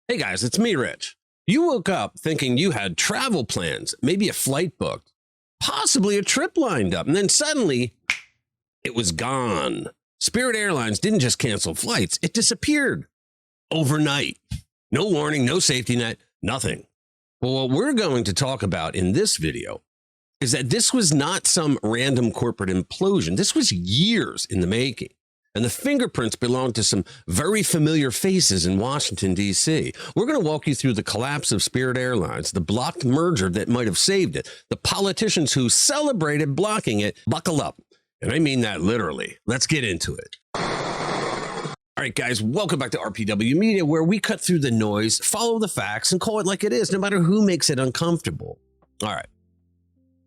Hey guys, it's me, Rich. You woke up thinking you had travel plans, maybe a flight booked, possibly a trip lined up, and then suddenly it was gone. Spirit Airlines didn't just cancel flights, it disappeared overnight. No warning, no safety net, nothing. Well, what we're going to talk about in this video is that this was not some random corporate implosion. This was years in the making. And the fingerprints belong to some very familiar faces in Washington, D.C. We're going to walk you through the collapse of Spirit Airlines, the blocked merger that might have saved it, the politicians who celebrated blocking it. Buckle up. And I mean that literally. Let's get into it. All right, guys, welcome back to RPW Media, where we cut through the noise, follow the facts, and call it like it is, no matter who makes it uncomfortable. All right.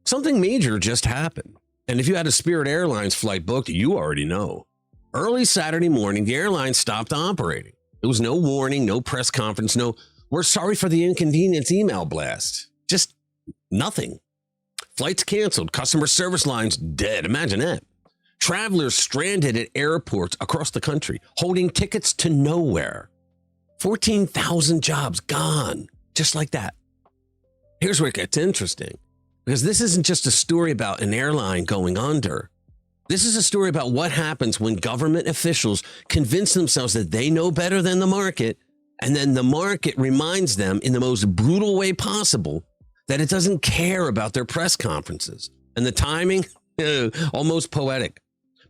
Something major just happened. And if you had a Spirit Airlines flight booked, you already know. Early Saturday morning, the airline stopped operating. There was no warning, no press conference, no, we're sorry for the inconvenience email blast. Just nothing. Flights canceled, customer service lines dead. Imagine that. Travelers stranded at airports across the country, holding tickets to nowhere. 14,000 jobs gone, just like that. Here's where it gets interesting, because this isn't just a story about an airline going under. This is a story about what happens when government officials convince themselves that they know better than the market, and then the market reminds them in the most brutal way possible that it doesn't care about their press conferences. And the timing, almost poetic.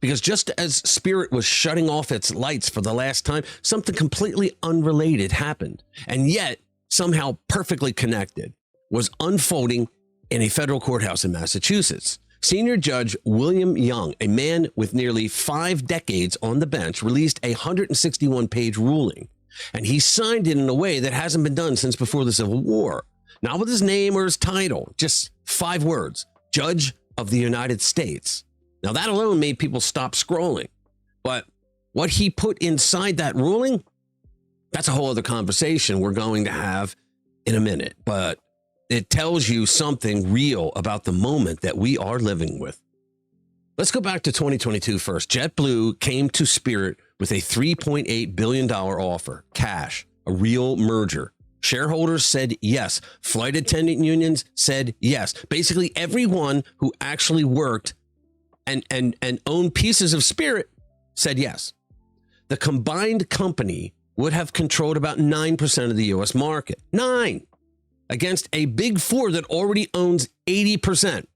Because just as Spirit was shutting off its lights for the last time, something completely unrelated happened, and yet somehow perfectly connected, was unfolding in a federal courthouse in Massachusetts. Senior Judge William Young, a man with nearly 5 decades on the bench, released a 161-page ruling, and he signed it in a way that hasn't been done since before the Civil War. Not with his name or his title, just 5 words, Judge of the United States. Now that alone made people stop scrolling, but what he put inside that ruling, that's a whole other conversation we're going to have in a minute, but it tells you something real about the moment that we are living with. Let's go back to 2022 first. JetBlue came to Spirit with a $3.8 billion offer, cash, a real merger. Shareholders said yes. Flight attendant unions said yes. Basically, everyone who actually worked and owned pieces of Spirit said yes. The combined company would have controlled about 9% of the U.S. market. 9%. Against a big 4 that already owns 80%.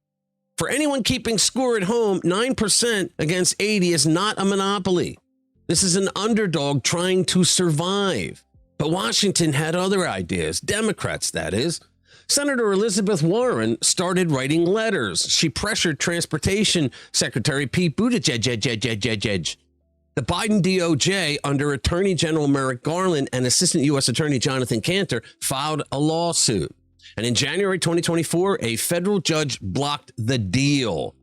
For anyone keeping score at home, 9% against 80 is not a monopoly. This is an underdog trying to survive. But Washington had other ideas, Democrats, that is. Senator Elizabeth Warren started writing letters. She pressured Transportation Secretary Pete Buttigieg. The Biden DOJ, under Attorney General Merrick Garland and Assistant U.S. Attorney Jonathan Cantor, filed a lawsuit. And in January 2024, a federal judge blocked the deal.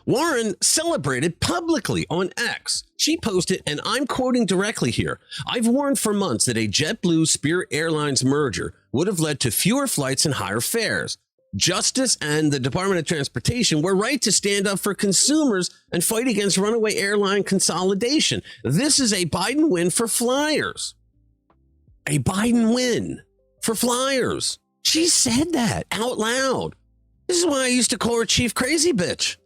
Warren celebrated publicly on X. She posted, and I'm quoting directly here, "I've warned for months that a JetBlue Spirit Airlines merger would have led to fewer flights and higher fares. Justice and the Department of Transportation were right to stand up for consumers and fight against runaway airline consolidation. This is a Biden win for flyers." A Biden win for flyers. She said that out loud. This is why I used to call her Chief Crazy Bitch.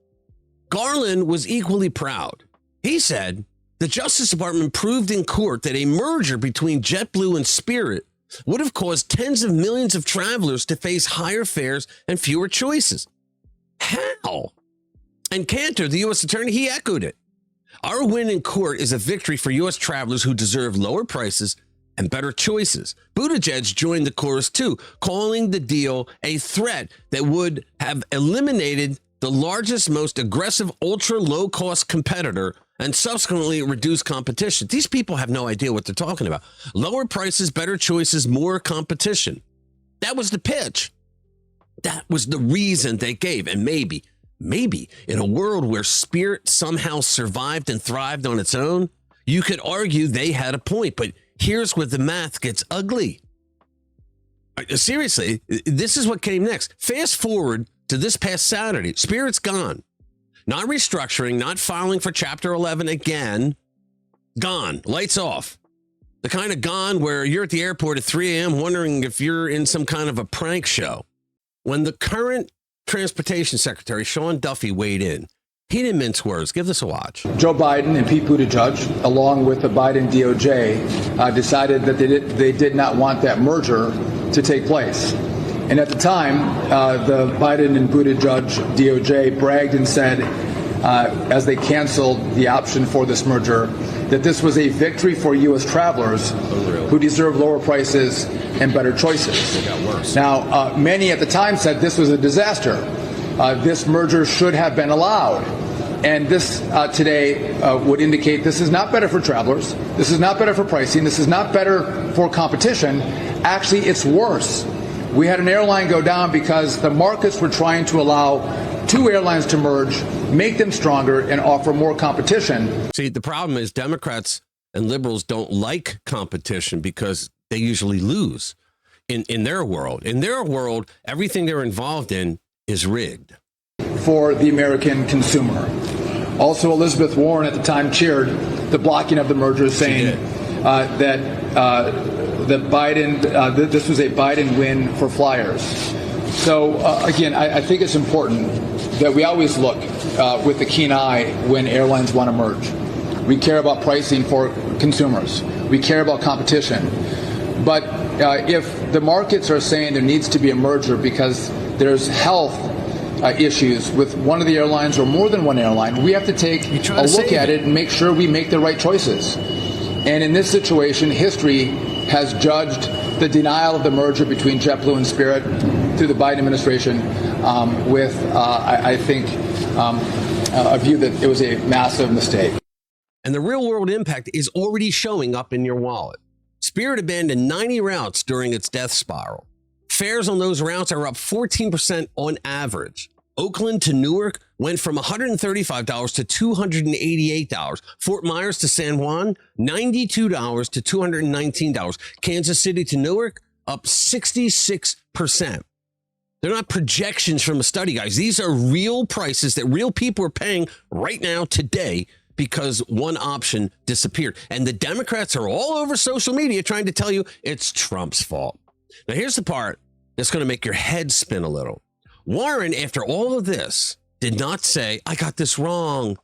Garland was equally proud. He said, "The Justice Department proved in court that a merger between JetBlue and Spirit would have caused tens of millions of travelers to face higher fares and fewer choices." How? And Cantor, the U.S. attorney, he echoed it. "Our win in court is a victory for U.S. travelers who deserve lower prices and better choices." Buttigieg joined the chorus too, calling the deal a threat that would have eliminated the largest, most aggressive, ultra low-cost competitor and subsequently reduce competition. These people have no idea what they're talking about. Lower prices, better choices, more competition. That was the pitch. That was the reason they gave. And maybe in a world where Spirit somehow survived and thrived on its own, you could argue they had a point. But here's where the math gets ugly. Seriously, this is what came next. Fast forward to this past Saturday. Spirit's gone. Not restructuring, not filing for Chapter 11 again. Gone. Lights off. The kind of gone where you're at the airport at 3 a.m. wondering if you're in some kind of a prank show. When the current Transportation Secretary, Sean Duffy, weighed in, he didn't mince words. Give this a watch. Joe Biden and Pete Buttigieg, along with the Biden DOJ, decided that they did not want that merger to take place. And at the time, the Biden and Buttigieg DOJ bragged and said, as they canceled the option for this merger, that this was a victory for U.S. travelers who deserve lower prices and better choices. It got worse. Now, many at the time said this was a disaster. This merger should have been allowed. And this today would indicate this is not better for travelers. This is not better for pricing. This is not better for competition. Actually, it's worse. We had an airline go down because the markets were trying to allow two airlines to merge, make them stronger, and offer more competition. See, the problem is Democrats and liberals don't like competition because they usually lose in their world. In their world, everything they're involved in is rigged. For the American consumer. Also, Elizabeth Warren at the time cheered the blocking of the merger, saying that Biden, this was a Biden win for flyers. So, again, I think it's important that we always look with a keen eye when airlines want to merge. We care about pricing for consumers. We care about competition. But if the markets are saying there needs to be a merger because there's health issues with one of the airlines or more than one airline, we have to take a look at it and make sure we make the right choices. And in this situation, history has judged the denial of the merger between JetBlue and Spirit through the Biden administration with, I think, a view that it was a massive mistake. And the real world impact is already showing up in your wallet. Spirit abandoned 90 routes during its death spiral. Fares on those routes are up 14% on average. Oakland to Newark went from $135 to $288. Fort Myers to San Juan, $92 to $219. Kansas City to Newark, up 66%. They're not projections from a study, guys. These are real prices that real people are paying right now, today, because one option disappeared. And the Democrats are all over social media trying to tell you it's Trump's fault. Now, here's the part that's going to make your head spin a little. Warren, after all of this, did not say, I got this wrong.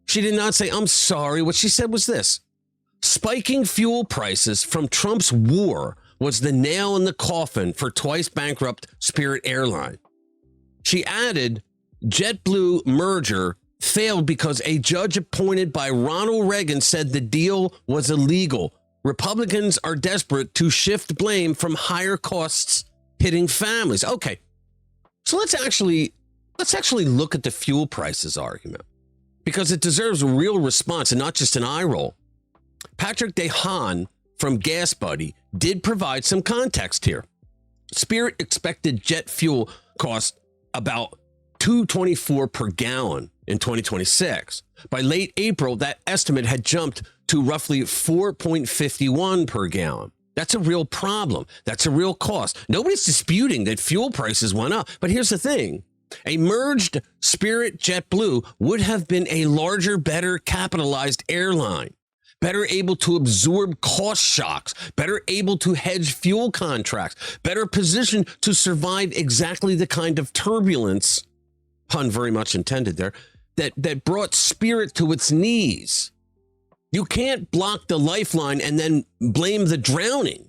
She did not say, I'm sorry. What she said was this: spiking fuel prices from Trump's war was the nail in the coffin for twice bankrupt Spirit Airline. She added, JetBlue merger failed because a judge appointed by Ronald Reagan said the deal was illegal. Republicans are desperate to shift blame from higher costs hitting families. Okay, so let's actually look at the fuel prices argument, because it deserves a real response and not just an eye roll. Patrick DeHaan from Gas Buddy did provide some context here. Spirit expected jet fuel cost about $2.24 per gallon in 2026. By late April, that estimate had jumped to roughly $4.51 per gallon. That's a real problem. That's a real cost. Nobody's disputing that fuel prices went up. But here's the thing. A merged Spirit JetBlue would have been a larger, better capitalized airline, better able to absorb cost shocks, better able to hedge fuel contracts, better positioned to survive exactly the kind of turbulence, pun very much intended there, that brought Spirit to its knees. You can't block the lifeline and then blame the drowning.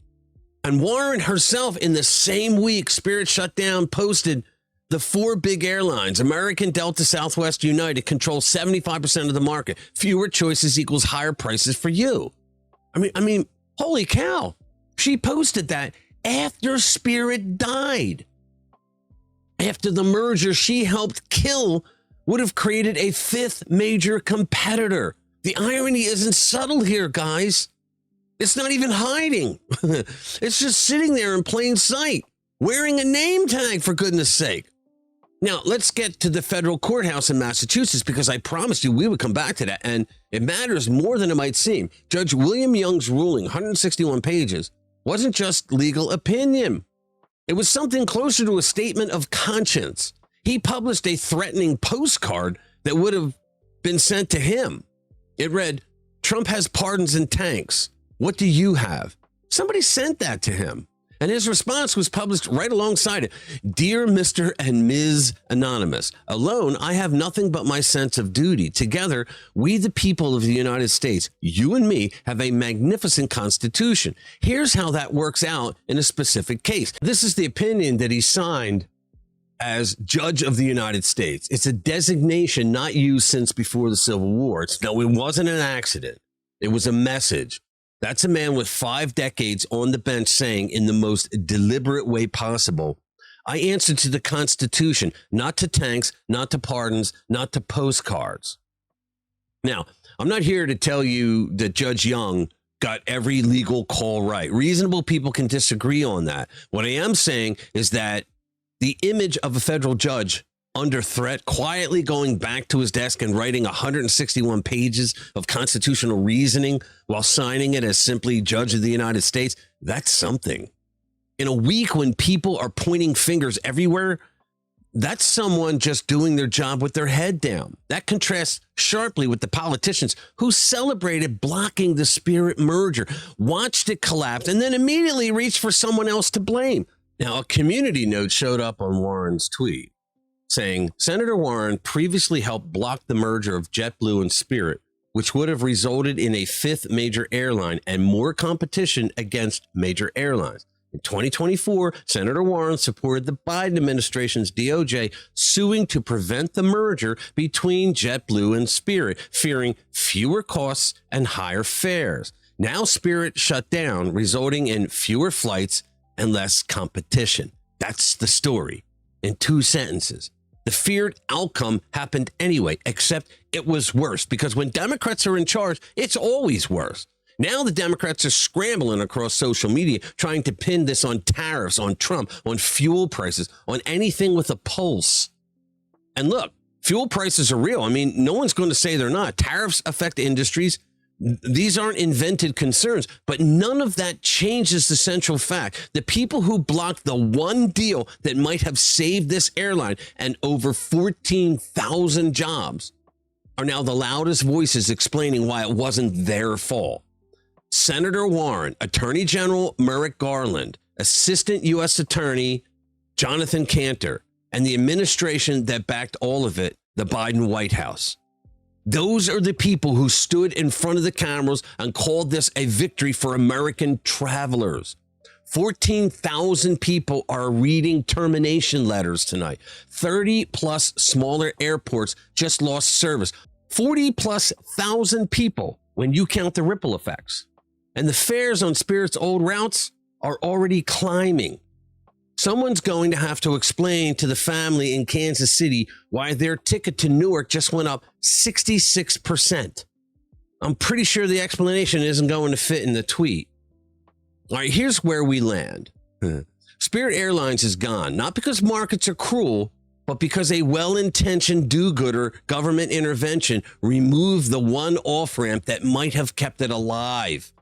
And Warren herself, in the same week Spirit shut down, posted the four big airlines, American, Delta, Southwest, United, control 75% of the market. Fewer choices equals higher prices for you. I mean, holy cow. She posted that after Spirit died. After the merger she helped kill would have created a fifth major competitor. The irony isn't subtle here, guys. It's not even hiding. It's just sitting there in plain sight, wearing a name tag, for goodness sake. Now, let's get to the federal courthouse in Massachusetts, because I promised you we would come back to that, and it matters more than it might seem. Judge William Young's ruling, 161 pages, wasn't just legal opinion. It was something closer to a statement of conscience. He published a threatening postcard that would have been sent to him. It read, Trump has pardons in tanks. What do you have? Somebody sent that to him. And his response was published right alongside it. Dear Mr. and Ms. Anonymous, alone, I have nothing but my sense of duty. Together, we, the people of the United States, you and me, have a magnificent Constitution. Here's how that works out in a specific case. This is the opinion that he signed as Judge of the United States. It's a designation not used since before the Civil War. It wasn't an accident. It was a message. That's a man with 5 decades on the bench saying in the most deliberate way possible, I answer to the Constitution, not to tanks, not to pardons, not to postcards. Now, I'm not here to tell you that Judge Young got every legal call right. Reasonable people can disagree on that. What I am saying is that the image of a federal judge under threat, quietly going back to his desk and writing 161 pages of constitutional reasoning while signing it as simply Judge of the United States, that's something. In a week when people are pointing fingers everywhere, that's someone just doing their job with their head down. That contrasts sharply with the politicians who celebrated blocking the Spirit merger, watched it collapse, and then immediately reached for someone else to blame. Now, a community note showed up on Warren's tweet saying, Senator Warren previously helped block the merger of JetBlue and Spirit, which would have resulted in a 5th major airline and more competition against major airlines. In 2024, Senator Warren supported the Biden administration's DOJ suing to prevent the merger between JetBlue and Spirit, fearing fewer costs and higher fares. Now Spirit shut down, resulting in fewer flights and less competition. That's the story in 2 sentences. The feared outcome happened anyway, except it was worse because when Democrats are in charge, it's always worse. Now the Democrats are scrambling across social media, trying to pin this on tariffs, on Trump, on fuel prices, on anything with a pulse. And look, fuel prices are real. I mean, no one's going to say they're not. Tariffs affect industries. These aren't invented concerns, but none of that changes the central fact. The people who blocked the one deal that might have saved this airline and over 14,000 jobs are now the loudest voices explaining why it wasn't their fault. Senator Warren, Attorney General Merrick Garland, Assistant U.S. Attorney Jonathan Cantor, and the administration that backed all of it, the Biden White House. Those are the people who stood in front of the cameras and called this a victory for American travelers. 14,000 people are reading termination letters tonight. 30 plus smaller airports just lost service. 40 plus thousand people when you count the ripple effects. And the fares on Spirit's old routes are already climbing. Someone's going to have to explain to the family in Kansas City why their ticket to Newark just went up 66%. I'm pretty sure the explanation isn't going to fit in the tweet. All right, here's where we land. Spirit Airlines is gone, not because markets are cruel, but because a well-intentioned do-gooder government intervention removed the one off-ramp that might have kept it alive.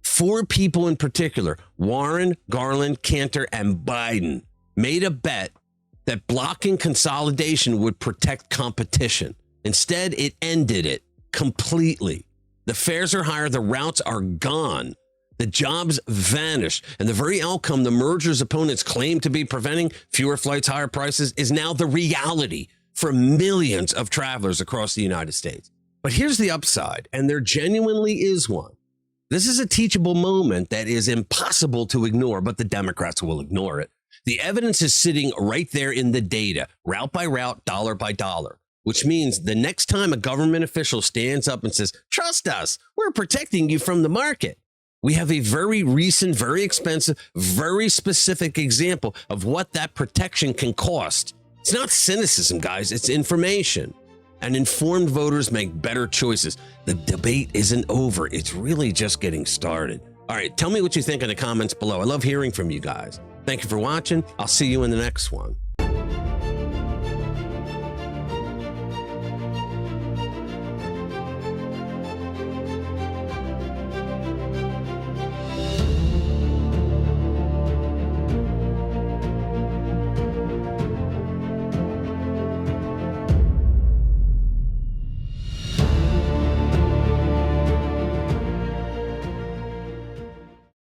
4 people in particular, Warren, Garland, Cantor, and Biden, made a bet that blocking consolidation would protect competition. Instead, it ended it completely. The fares are higher, the routes are gone, the jobs vanish, and the very outcome the merger's opponents claim to be preventing, fewer flights, higher prices, is now the reality for millions of travelers across the United States. But here's the upside, and there genuinely is one. This is a teachable moment that is impossible to ignore, but the Democrats will ignore it. The evidence is sitting right there in the data, route by route, dollar by dollar, which means the next time a government official stands up and says, trust us, we're protecting you from the market. We have a very recent, very expensive, very specific example of what that protection can cost. It's not cynicism, guys, it's information. And informed voters make better choices. The debate isn't over. It's really just getting started. All right, tell me what you think in the comments below. I love hearing from you guys. Thank you for watching. I'll see you in the next one.